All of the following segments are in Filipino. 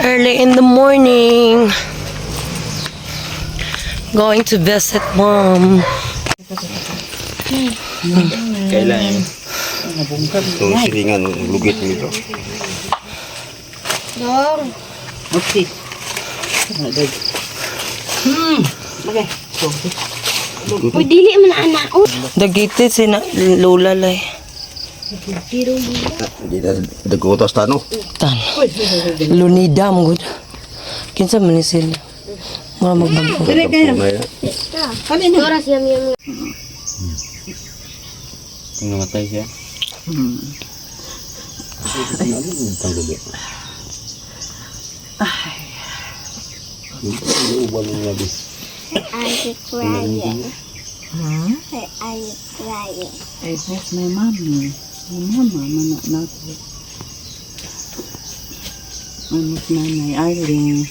Early in the morning. Going to visit mom. Kailan yun? Itong silingan, lugit nito. Dong. Okay. Okay. Uy, dili man anak. Oh. Dagiti sina lola lay. Hindi na dagotas tano. Tan. Lunidam gud. Kinsa man ni sila? Mura magbago. Dire kayo. Kali na. Oras yam. Kung namatay siya. Uban ng labi. Are you crying? Are you crying? I miss my mommy. My mama, manak na ko. I miss nanay, Arlene.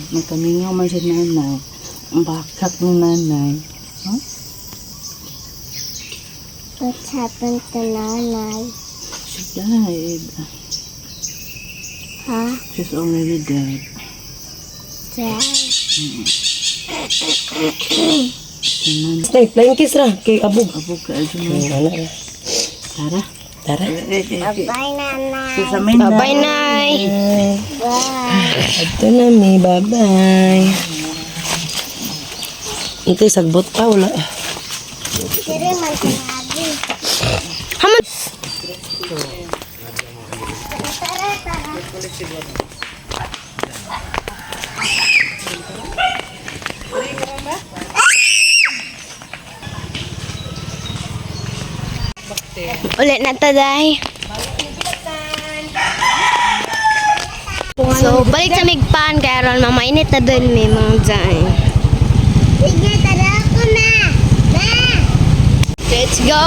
Nagkamingaw man si nanay. Ang bakak ng nanay. What happened to Nanay? She died. Huh? She's already dead. Dad? Stay, flying kiss ra kay abog. Abog ka ito mo. Ana. Tara. Tara. Bye, Nanay. Sa amin na. Bye, Nay. Bye. Ito na mi, bye-bye. Ito sagbot pa wala. Siri man sinabi. Haman. Ulit na taday. So, balik sa migpan kaya ron mamainit na doon may mga dyan. Sige, tara ako na. Let's go!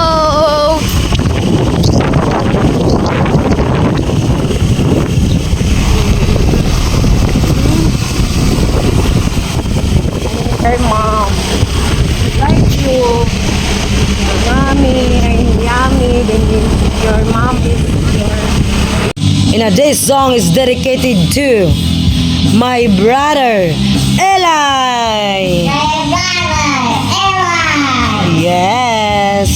Hey, mom. Like you. Mommy, I'm yummy. Then your mom is your... This song is dedicated to my brother, Eli. Yes.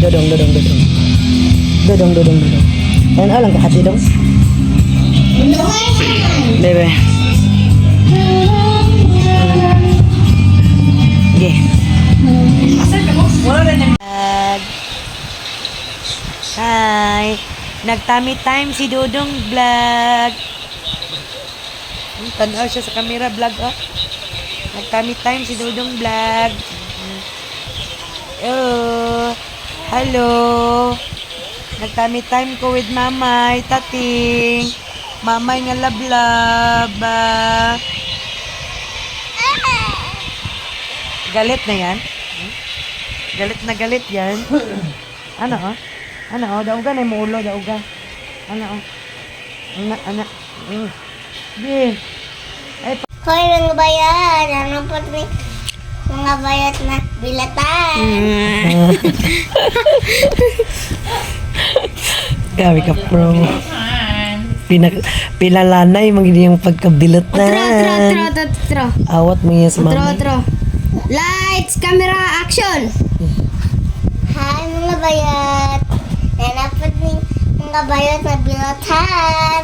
Dodong. Ano lang kahati dong? Bebe. Okay. Hi. Nagtami time si Dodong vlog. Tanaw siya sa camera vlog oh. Nagtami time si Dodong vlog. Oh. Hello. Nagtami time ko with mamay, tating. Mamay nga lablab. Galit na yan? Galit yan? Ano oh? Ano oh? Dauga na yung ulo, dauga. Ano oh? Anak. Di. Hoy, mga bayan. Ano po rin? Mga bayat na bilatan. Gabi ka pro. Pinalanay magiging yung pagkabilot na. Tro. Awat mo yan sa mama. Tro. Lights, camera, action! Hi, mga bayat. Nanapot ni mga bayat na bilatan.